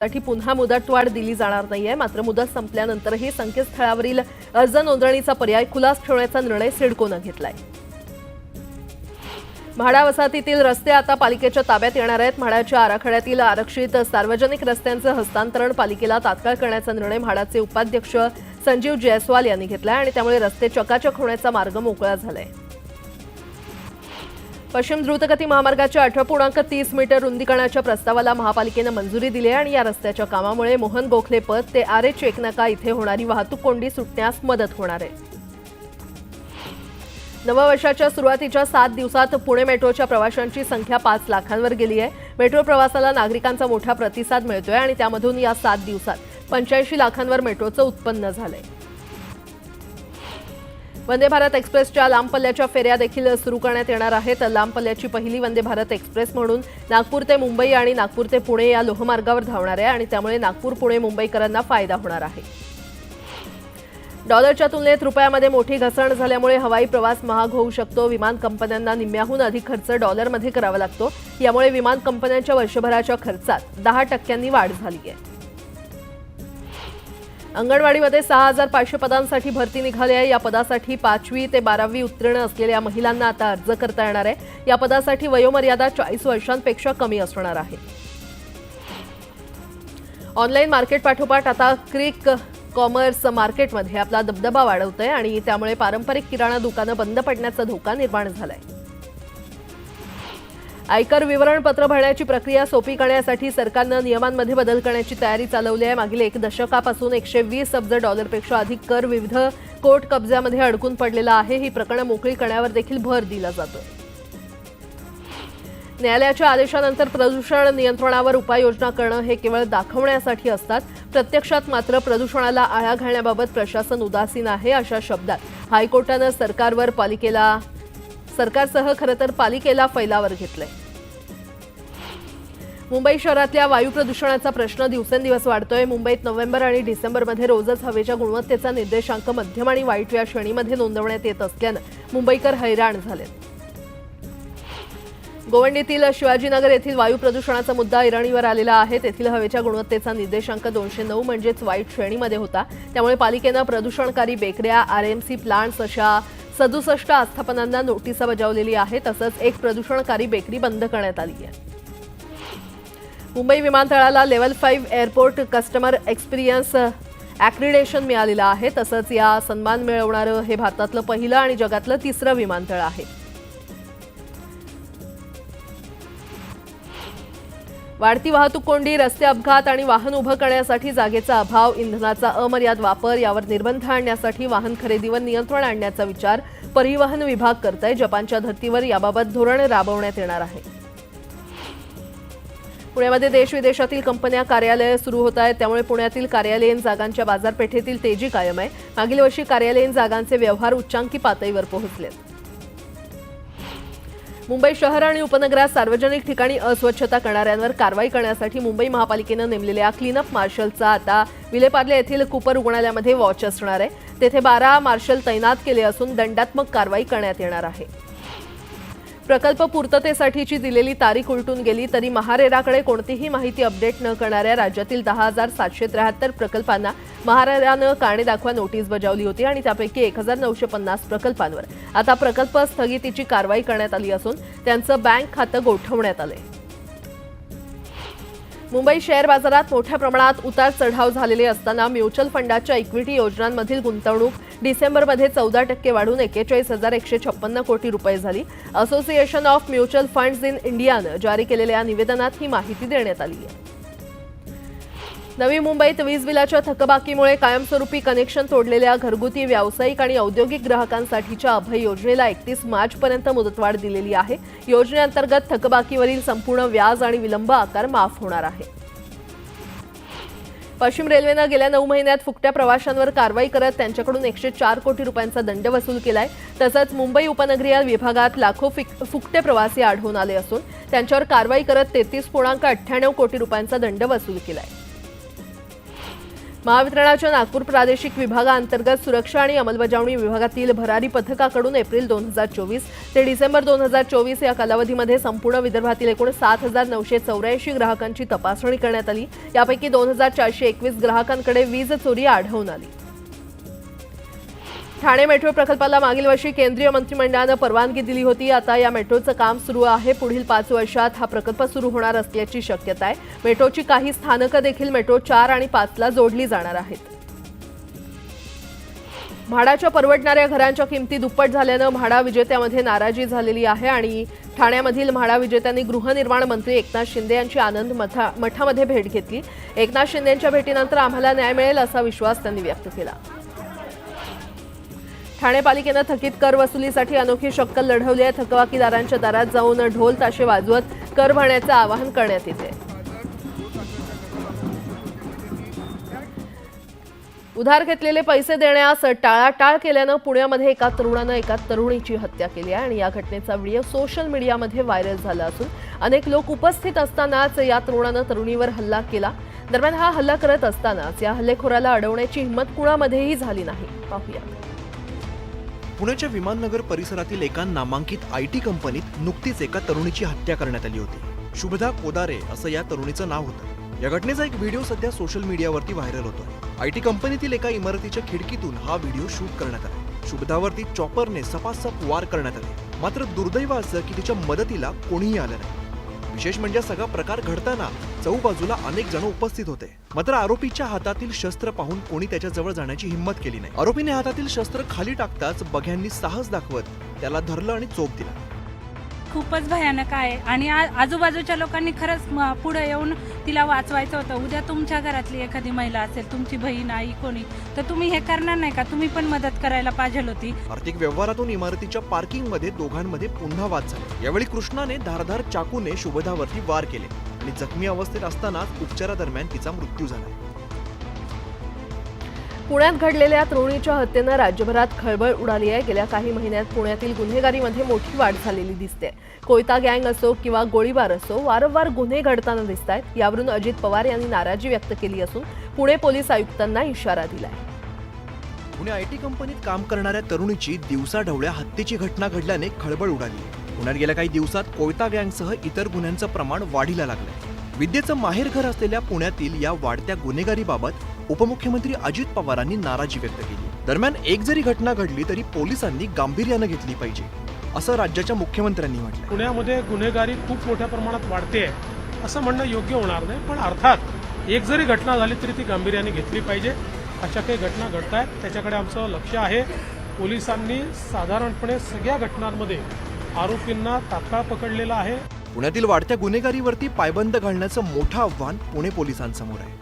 साठी पुन्हा मुदतवाढ दिली जाणार नाहीये। मात्र मुदत संपल्यानंतरही संकेतस्थळावरील अर्ज नोंदणीचा पर्याय खुलाच ठेवण्याचा निर्णय सिडकोने घेतलाय। म्हाडा वसाहतीतील रस्ते आता पालिकेच्या ताब्यात येणार आहेत। म्हाडाच्या आराखड्यातील आरक्षित सार्वजनिक रस्त्यांचे हस्तांतरण पालिकेला तात्काळ करण्याचा निर्णय म्हाडाचे उपाध्यक्ष संजीव जयस्वाल यांनी घेतलाय आणि त्यामुळे रस्ते चकाचक होण्याचा मार्ग मोकळा झालाय। पश्चिम द्रुतगती महामार्गाच्या 18.30 मीटर रुंदीकरणाच्या प्रस्तावाला महापालिकेने मंजुरी दिली आहे आणि या रस्त्याच्या कामामुळे मोहन गोखले पथ ते आरे चेकनाका इथे होणारी वाहतूक कोंडी सुटण्यास मदत होणार आहे। नववर्षाच्या सुरुवातीच्या 7 दिवसात पुणे मेट्रोच्या प्रवाशांची संख्या 5 लाखांवर गेली आहे। मेट्रो प्रवासाला नागरिकांचा मोठा प्रतिसाद मिळतोय आणि त्यामधून या 7 दिवसात 85 लाखांवर मेट्रोचं उत्पन्न झालंय। वंदे भारत एक्सप्रेसच्या लांब पल्ल्याच्या फेऱ्या देखील सुरू करण्यात येणार आहेत। लांब पल्ल्याची पहिली वंदे भारत एक्सप्रेस म्हणून नागपूर ते मुंबई आणि नागपूर ते पुणे या लोहमार्गावर धावणार आहे आणि त्यामुळे नागपूर पुणे मुंबईकरांना फायदा होणार आहे। डॉलरच्या तुलनेत रुपयामध्ये मोठी घसरण झाल्यामुळे हवाई प्रवास महाग होऊ शकतो। विमान कंपन्यांना निम्म्याहून अधिक खर्च डॉलरमध्ये करावा लागतो। यामुळे विमान कंपन्यांच्या वर्षभराच्या खर्चात 10% वाढ झाली आहे। अंगणवाडीमध्ये 6500 पदांसाठी भरती निघाली आहे। या पदासाठी 5वी ते 12वी उत्तीर्ण असलेल्या महिलांना आता अर्ज करता येणार आहे। या पदासाठी वयोमर्यादा 40 वर्षांपेक्षा कमी असणार आहे। ऑनलाईन मार्केट पाठोपाठ आता क्विक कॉमर्स मार्केटमध्ये आपला दबदबा वाढवतोय आणि त्यामुळे पारंपरिक किराणा दुकानं बंद पडण्याचा धोका निर्माण झालाय। आयकर विवरणपत्र भरण्याची प्रक्रिया सोपी करण्यासाठी सरकारने नियमांमध्ये बदल करण्याची तयारी चालवली आहे। मागील 1 दशकापासून 120 अब्ज डॉलरपेक्षा अधिक कर विविध कोर्ट कब्ज्यामध्ये अडकून पडलेला आहे। ही प्रकरणे मोकळी करण्यावर देखील भर दिला जातोय। न्यायालयाच्या आदेशानंतर प्रदूषण नियंत्रणावर उपाययोजना करणं हे केवळ दाखवण्यासाठी असतात। प्रत्यक्षात मात्र प्रदूषणाला आळा घालण्याबाबत प्रशासन उदासीन आहे अशा शब्दात हायकोर्टाने सरकारसह खरंतर पालिकेला फैलावर घेतलंय। मुंबई शहरातल्या वायू प्रदूषणाचा प्रश्न दिवसेंदिवस वाढतोय। मुंबईत नोव्हेंबर आणि डिसेंबरमध्ये रोजच हवेच्या गुणवत्तेचा निर्देशांक मध्यम आणि वाईट या श्रेणीमध्ये नोंदवण्यात येत असल्याने मुंबईकर हैराण झालेत। गोवंडीतील शिवाजीनगर येथील वायू प्रदूषणाचा मुद्दा ऐरणीवर आलेला आहे। तेथील हवेच्या गुणवत्तेचा निर्देशांक 209 म्हणजेच वाईट श्रेणीमध्ये होता। त्यामुळे पालिकेने प्रदूषणकारी बेकऱ्या आरएमसी प्लांट्स अशा 67 आस्थापनांना नोटीस बजावलेली आहे। तसंच एक प्रदूषणकारी बेकरी बंद करण्यात आली आहे। मुंबई विमानतळाला लेव्हल 5 एअरपोर्ट कस्टमर एक्सपिरियन्स ॲक्रिडेशन मिळालेलं आहे। तसंच या सन्मान मिळवणारं हे भारतातलं पहिलं आणि जगातलं 3रं विमानतळ आहे। वाढती वाहतूक कोंडी, रस्ते अपघात आणि वाहन उभं करण्यासाठी जागेचा अभाव, इंधनाचा अमर्याद वापर यावर निर्बंध आणण्यासाठी वाहन खरेदीवर नियंत्रण आणण्याचा विचार परिवहन विभाग करतोय। जपानच्या धर्तीवर याबाबत धोरण राबवण्यात येणार आहे। पुण्यामध्ये देश-विदेशातील कंपन्या कार्यालये सुरू होत आहेत। त्यामुळे पुण्यातील कार्यालयीन जागांच्या बाजारपेठेतील तेजी कायम आहे। मागील वर्षी कार्यालयीन जागांचे व्यवहार उच्चांकी पातळीवर पोहोचलेत। मुंबई शहर आणि उपनगरात सार्वजनिक ठिकाणी अस्वच्छता करणाऱ्यांवर कारवाई करण्यासाठी मुंबई महापालिकेने नेमलेल्या क्लीनअप मार्शलचा आता विलेपार्ले येथील कूपर रुग्णालयामध्ये वॉच असणार आहे। तेथे 12 मार्शल तैनात केले असून दंडात्मक कारवाई करण्यात येणार आहे। प्रकल्प पूर्ततेसाठीची दिलेली तारीख उलटून गेली तरी महारेराकडे कोणतीही माहिती अपडेट न करणाऱ्या राज्यातील 10,773 प्रकल्पांना महारेराने कारणे दाखवा नोटीस बजावली होती आणि त्यापैकी 1,950 प्रकल्पांवर आता प्रकल्प स्थगितीची कारवाई करण्यात आली असून त्यांचं बँक खातं गोठवण्यात आलंय। मुंबई शेअर बाजारात मोठ्या प्रमाणात उतार चढाव झालेले असताना म्युच्युअल फंडाच्या इक्विटी योजनांमधील गुंतवणूक डिसेंबरमध्ये 14% वाढून 41,156 कोटी रुपये झाली। Association of mutual funds in इंडियानं जारी केलेल्या निवेदनात ही माहिती देण्यात आली आहे। नवी मुंबईत वीज बिलाच्या थकबाकीमुळे कायमस्वरूपी कनेक्शन तोडलेल्या घरगुती, व्यावसायिक आणि औद्योगिक ग्राहकांसाठीच्या अभय योजनेला 31 मार्चपर्यंत मुदतवाढ दिलेली आहे। योजनेअंतर्गत थकबाकीवरील संपूर्ण व्याज आणि विलंब आकार माफ होणार आहे। पश्चिम रेल्वेने गेल्या 9 महिन्यात फुकट्या प्रवाशांवर कारवाई करत त्यांच्याकडून 104 कोटी रुपयांचा दंड वसूल केलाय। तसंच मुंबई उपनगरीय विभागात लाखो फुकटे प्रवासी आढळून आले असून त्यांच्यावर कारवाई करत 33.98 कोटी रुपयांचा दंड वसूल केलाय। महावितरणाच्या नागपूर प्रादेशिक विभागाअंतर्गत सुरक्षा आणि अंमलबजावणी विभागातील भरारी पथकाकडून एप्रिल 2024 ते डिसेंबर 2024 या कालावधीमध्ये संपूर्ण विदर्भातील एकूण 7,984 ग्राहकांची तपासणी करण्यात आली। यापैकी 2,421 ग्राहकांकडे वीज चोरी आढळून आली। ठाणे मेट्रो प्रकल्पाला मागील वर्षी केंद्रीय मंत्रिमंडळाने परवानगी दिली होती। आता या मेट्रोचं काम सुरू आहे। पुढील 5 वर्षात हा प्रकल्प सुरू होणार असल्याची शक्यता आहे। मेट्रोची काही स्थानकं देखील मेट्रो 4 आणि 5 ला जोडली जाणार आहेत। म्हाडाच्या परवडणाऱ्या घरांच्या किमती दुप्पट झाल्यानं म्हाडा विजेत्यामध्ये नाराजी झालेली आहे आणि ठाण्यामधील म्हाडा विजेत्यांनी गृहनिर्माण मंत्री एकनाथ शिंदे यांची आनंद मठामध्ये भेट घेतली। एकनाथ शिंदेंच्या भेटीनंतर आम्हाला न्याय मिळेल असा विश्वास त्यांनी व्यक्त केला। ठाणे पालिकेनं थकीत कर वसुलीसाठी अनोखी शक्कल लढवली आहे। थकबाकीदारांच्या दारात जाऊन ढोल ताशे वाजवत कर भरण्याचं आवाहन करण्यात येते। उधार घेतलेले पैसे देण्यास टाळाटाळ केल्यानं पुण्यामध्ये एका तरुणानं एका तरुणीची हत्या केली आहे आणि या घटनेचा व्हिडिओ सोशल मीडियामध्ये व्हायरल झाला असून अनेक लोक उपस्थित असतानाच या तरुणानं तरुणीवर हल्ला केला। दरम्यान हा हल्ला करत असतानाच या हल्लेखोराला अडवण्याची हिंमत कुणामध्येही झाली नाही। पाहूया। पुण्याच्या विमाननगर परिसरातील एका नामांकित IT कंपनीत नुकतीच एका तरुणीची हत्या करण्यात आली होती। शुभदा कोदारे असं या तरुणीचं नाव होतं। या घटनेचा एक व्हिडिओ सध्या सोशल मीडियावरती व्हायरल होतोय। IT कंपनीतील एका इमारतीच्या खिडकीतून हा व्हिडिओ शूट करण्यात आला। शुभदावरती चॉपरने सपासप वार करण्यात आले, मात्र दुर्दैव असं की तिच्या मदतीला कोणीही आलं नाही। विशेष म्हणजे सगळा प्रकार घडताना चौबाजूला अनेक जण उपस्थित होते, मात्र आरोपीच्या हातातील शस्त्र पाहून कोणी त्याच्या जवळ जाण्याची हिंमत केली नाही। आरोपीने हातातील शस्त्र खाली टाकताच बघ्यांनी साहस दाखवत त्याला धरलं आणि चोप दिला। खूपच भयानक आहे आणि आजूबाजूच्या लोकांनी खरंच पुढे येऊन तिला वाचवायचं होतं। उद्या तुमच्या घरातली एखादी महिला असेल, तुमची बहीण, आई, कोणी, तर तुम्ही हे करणार नाही का? तुम्ही पण मदत करायला पाहिजे होती। आर्थिक व्यवहारातून इमारतीच्या पार्किंगमध्ये दोघांमध्ये पुन्हा वाद झाले। यावेळी कृष्णाने धारधार चाकूने शुभदावरती वार केले आणि जखमी अवस्थेत असतानाच उपचारादरम्यान तिचा मृत्यू झाला। पुण्यात घडलेल्या तरुणीच्या हत्येनं राज्यभरात खळबळ उडाली आहे। गेल्या काही महिन्यात पुण्यातील गुन्हेगारीमध्ये मोठी वाढ झालेली दिसते। कोयता गँग असो किंवा गोळीबार असो, वारंवार गुन्हे घडताना दिसतायत। यावरून अजित पवार यांनी नाराजी व्यक्त केली असून पुणे पोलीस आयुक्तांना इशारा दिलाय। पुणे IT कंपनीत काम करणाऱ्या तरुणीची दिवसाढवळ्या हत्येची घटना घडल्याने खळबळ उडाली। पुण्यात गेल्या काही दिवसात कोयता गँगसह इतर गुन्ह्यांचं प्रमाण वाढीला लागलंय। विद्येचं माहेरघर असलेल्या पुण्यातील या वाढत्या गुन्हेगारीबाबत उपमुख्यमंत्री अजित पवारांनी नाराजी व्यक्त केली। दरम्यान एक जरी घटना घडली तरी पोलिसांनी गांभीर्यानं घेतली पाहिजे असं राज्याच्या मुख्यमंत्र्यांनी म्हटलं। पुण्यामध्ये गुन्हेगारी खूप मोठ्या प्रमाणात वाढते आहे असं म्हणणं योग्य होणार नाही, पण अर्थात एक जरी घटना झाली तरी ती गांभीर्याने घेतली पाहिजे। अशा काही घटना घडत आहेत त्याच्याकडे आमचं लक्ष आहे। पोलिसांनी साधारणपणे सगळ्या घटनांमध्ये आरोपींना तात्काळ पकडलेलं आहे। पुण्यातील वाढत्या गुन्हेगारीवरती पायबंद घालण्याचं मोठं आव्हान पुणे पोलिसांसमोर आहे।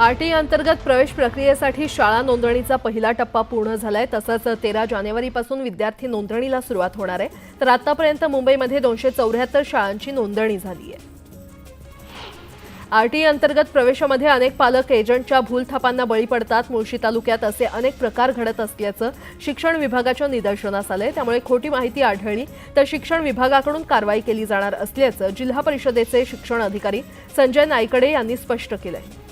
RTE अंतर्गत प्रवेश प्रक्रियेसाठी शाळा नोंदणीचा पहिला टप्पा पूर्ण झालाय। तसंच 13 जानेवारीपासून विद्यार्थी नोंदणीला सुरुवात होणार आहे। तर आतापर्यंत मुंबईमध्ये 274 शाळांची नोंदणी झाली आहे। RTE अंतर्गत प्रवेशामध्ये अनेक पालक एजंटच्या भूलथापांना बळी पडतात। मुळशी तालुक्यात असे अनेक प्रकार घडत असल्याचं शिक्षण विभागाच्या निदर्शनास आलंय। त्यामुळे खोटी माहिती आढळली तर शिक्षण विभागाकडून कारवाई केली जाणार असल्याचं जिल्हा परिषदेचे शिक्षण अधिकारी संजय नाईकडे यांनी स्पष्ट केलंय।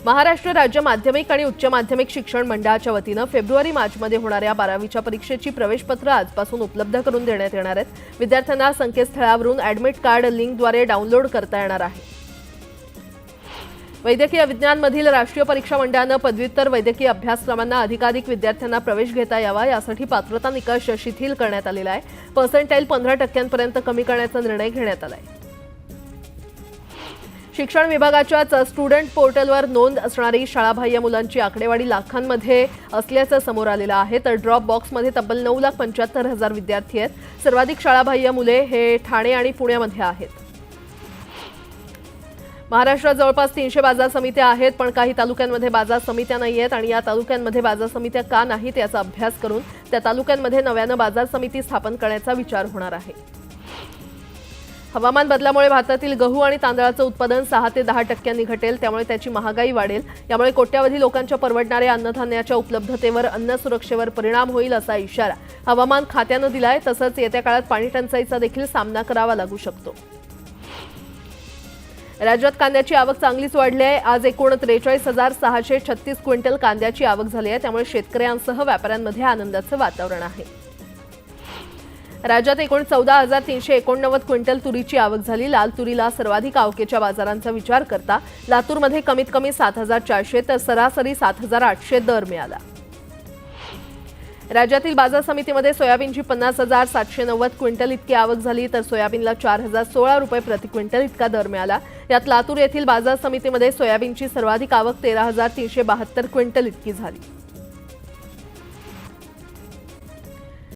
महाराष्ट्र राज्य माध्यमिक आणि उच्च माध्यमिक शिक्षण मंडळाच्या वतीनं फेब्रुवारी-मार्चमध्ये होणाऱ्या 12वीच्या परीक्षेची प्रवेशपत्र आजपासून उपलब्ध करून देण्यात येणार आहेत। विद्यार्थ्यांना संकेतस्थळावरून ॲडमिट कार्ड लिंकद्वारे डाउनलोड करता येणार आहे। वैद्यकीय विज्ञानमधील राष्ट्रीय परीक्षा मंडळानं पदव्युत्तर वैद्यकीय अभ्यासक्रमांना अधिकाधिक विद्यार्थ्यांना प्रवेश घेता यावा यासाठी पात्रता निकष शिथिल करण्यात आलेला आहे। पर्सेंटाईल 15% कमी करण्याचा निर्णय घेण्यात आला आहे। शिक्षण विभागाच्याच स्टुडंट पोर्टलवर नोंद असणारी शाळाबाह्य मुलांची आकडेवारी लाखांमध्ये असल्याचं समोर आलेलं आहे। तर ड्रॉप बॉक्समध्ये तब्बल 9,75,000 विद्यार्थी आहेत। सर्वाधिक शाळाबाह्य मुले हे ठाणे आणि पुण्यामध्ये आहेत। महाराष्ट्रात जवळपास 300 बाजार समित्या आहेत, पण काही तालुक्यांमध्ये बाजार समित्या नाही आहेत आणि या तालुक्यांमध्ये बाजार समित्या का नाहीत याचा अभ्यास करून त्या तालुक्यांमध्ये नव्यानं बाजार समिती स्थापन करण्याचा विचार होणार आहे। हवामान बदलामुळे भारतातील गहू आणि तांदळाचं उत्पादन 6 ते 10% घटेल, त्यामुळे त्याची महागाई वाढेल। यामुळे कोट्यावधी लोकांच्या परवडणाऱ्या अन्नधान्याच्या उपलब्धतेवर, अन्न सुरक्षेवर परिणाम होईल असा इशारा हवामान खात्यानं दिलाय। तसंच येत्या काळात पाणी टंचाईचा देखील सामना करावा लागू शकतो। राज्यात कांद्याची आवक चांगलीच वाढली आहे. आज एकूण 43,636 क्विंटल कांद्याची आवक झाली आहे. त्यामुळे शेतकऱ्यांसह व्यापाऱ्यांमध्ये आनंदाचं वातावरण आहे. राज्यात एकूण 14,389 क्विंटल तुरीची आवक झाली. लाल तुरीला सर्वाधिक आवकेच्या बाजारांचा विचार करता लातूरमध्ये कमीत कमी 7,400 तर सरासरी 7,800 दर मिळाला. राज्यातील बाजार समितीमध्ये सोयाबीनची 50,790 क्विंटल इतकी आवक झाली तर सोयाबीनला 4,016 रुपये प्रति क्विंटल इतका दर मिळाला. यात लातूर येथील बाजार समितीमध्ये सोयाबीनची सर्वाधिक आवक 13,372 क्विंटल इतकी झाली.